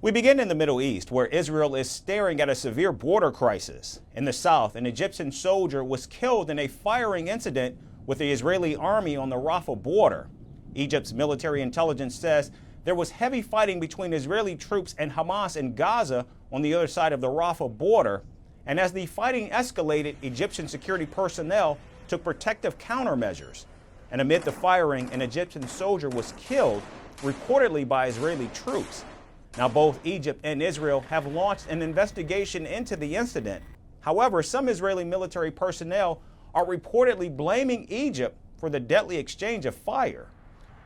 We begin in the Middle East, where Israel is staring at a severe border crisis. In the south, an Egyptian soldier was killed in a firing incident with the Israeli army on the Rafah border. Egypt's military intelligence says there was heavy fighting between Israeli troops and Hamas in Gaza on the other side of the Rafah border. And as the fighting escalated, Egyptian security personnel took protective countermeasures. And amid the firing, an Egyptian soldier was killed, reportedly by Israeli troops. Now, both Egypt and Israel have launched an investigation into the incident. However, some Israeli military personnel are reportedly blaming Egypt for the deadly exchange of fire.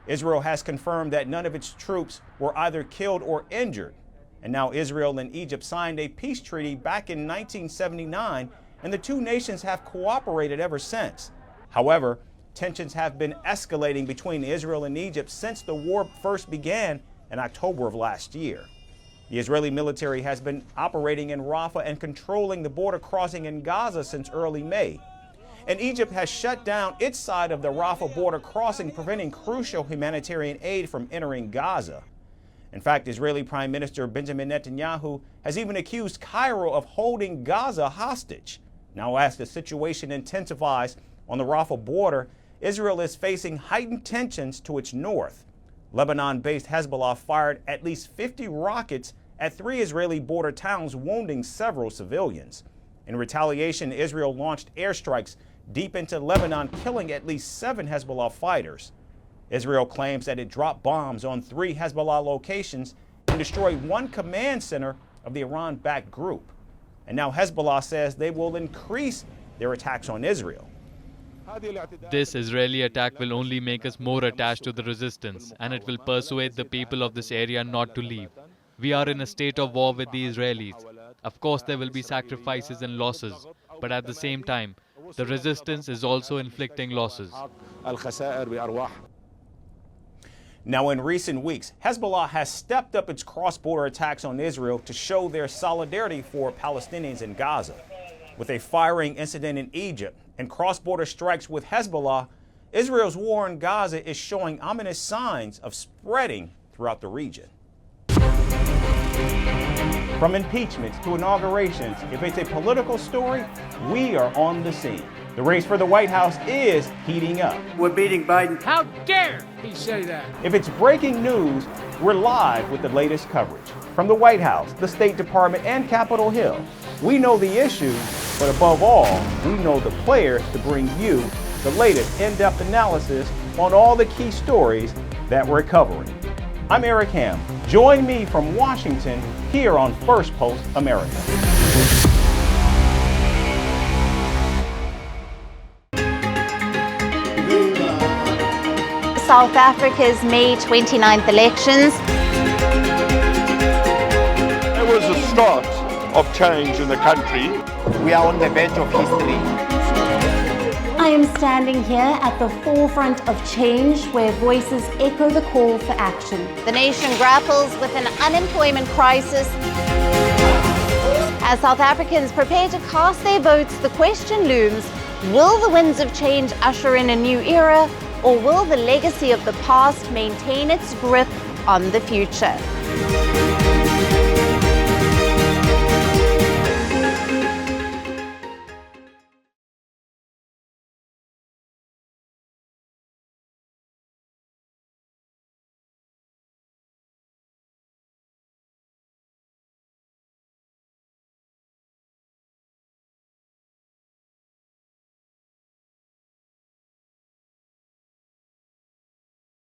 Israel has confirmed that none of its troops were either killed or injured. And now Israel and Egypt signed a peace treaty back in 1979, and the two nations have cooperated ever since. However, tensions have been escalating between Israel and Egypt since the war first began in October of last year. The Israeli military has been operating in Rafah and controlling the border crossing in Gaza since early May. And Egypt has shut down its side of the Rafah border crossing, preventing crucial humanitarian aid from entering Gaza. In fact, Israeli Prime Minister Benjamin Netanyahu has even accused Cairo of holding Gaza hostage. Now, as the situation intensifies on the Rafah border, Israel is facing heightened tensions to its north. Lebanon-based Hezbollah fired at least 50 rockets at 3 Israeli border towns, wounding several civilians. In retaliation, Israel launched airstrikes deep into Lebanon, killing at least 7 Hezbollah fighters. Israel claims that it dropped bombs on 3 Hezbollah locations and destroyed 1 command center of the Iran-backed group. And now Hezbollah says they will increase their attacks on Israel. This Israeli attack will only make us more attached to the resistance, and it will persuade the people of this area not to leave. We are in a state of war with the Israelis. Of course, there will be sacrifices and losses, but at the same time, the resistance is also inflicting losses. Now, in recent weeks, Hezbollah has stepped up its cross-border attacks on Israel to show their solidarity for Palestinians in Gaza. With a firing incident in Egypt and cross-border strikes with Hezbollah, Israel's war in Gaza is showing ominous signs of spreading throughout the region. From impeachments to inaugurations, if it's a political story, we are on the scene. The race for the White House is heating up. We're beating Biden. How dare he say that? If it's breaking news, we're live with the latest coverage. From the White House, the State Department, and Capitol Hill, we know the issues, but above all, we know the players to bring you the latest in-depth analysis on all the key stories that we're covering. I'm Eric Ham. Join me from Washington here on Firstpost America. South Africa's May 29th elections. It was the start of change in the country. We are on the verge of history. I am standing here at the forefront of change, where voices echo the call for action. The nation grapples with an unemployment crisis. As South Africans prepare to cast their votes, the question looms: will the winds of change usher in a new era, or will the legacy of the past maintain its grip on the future?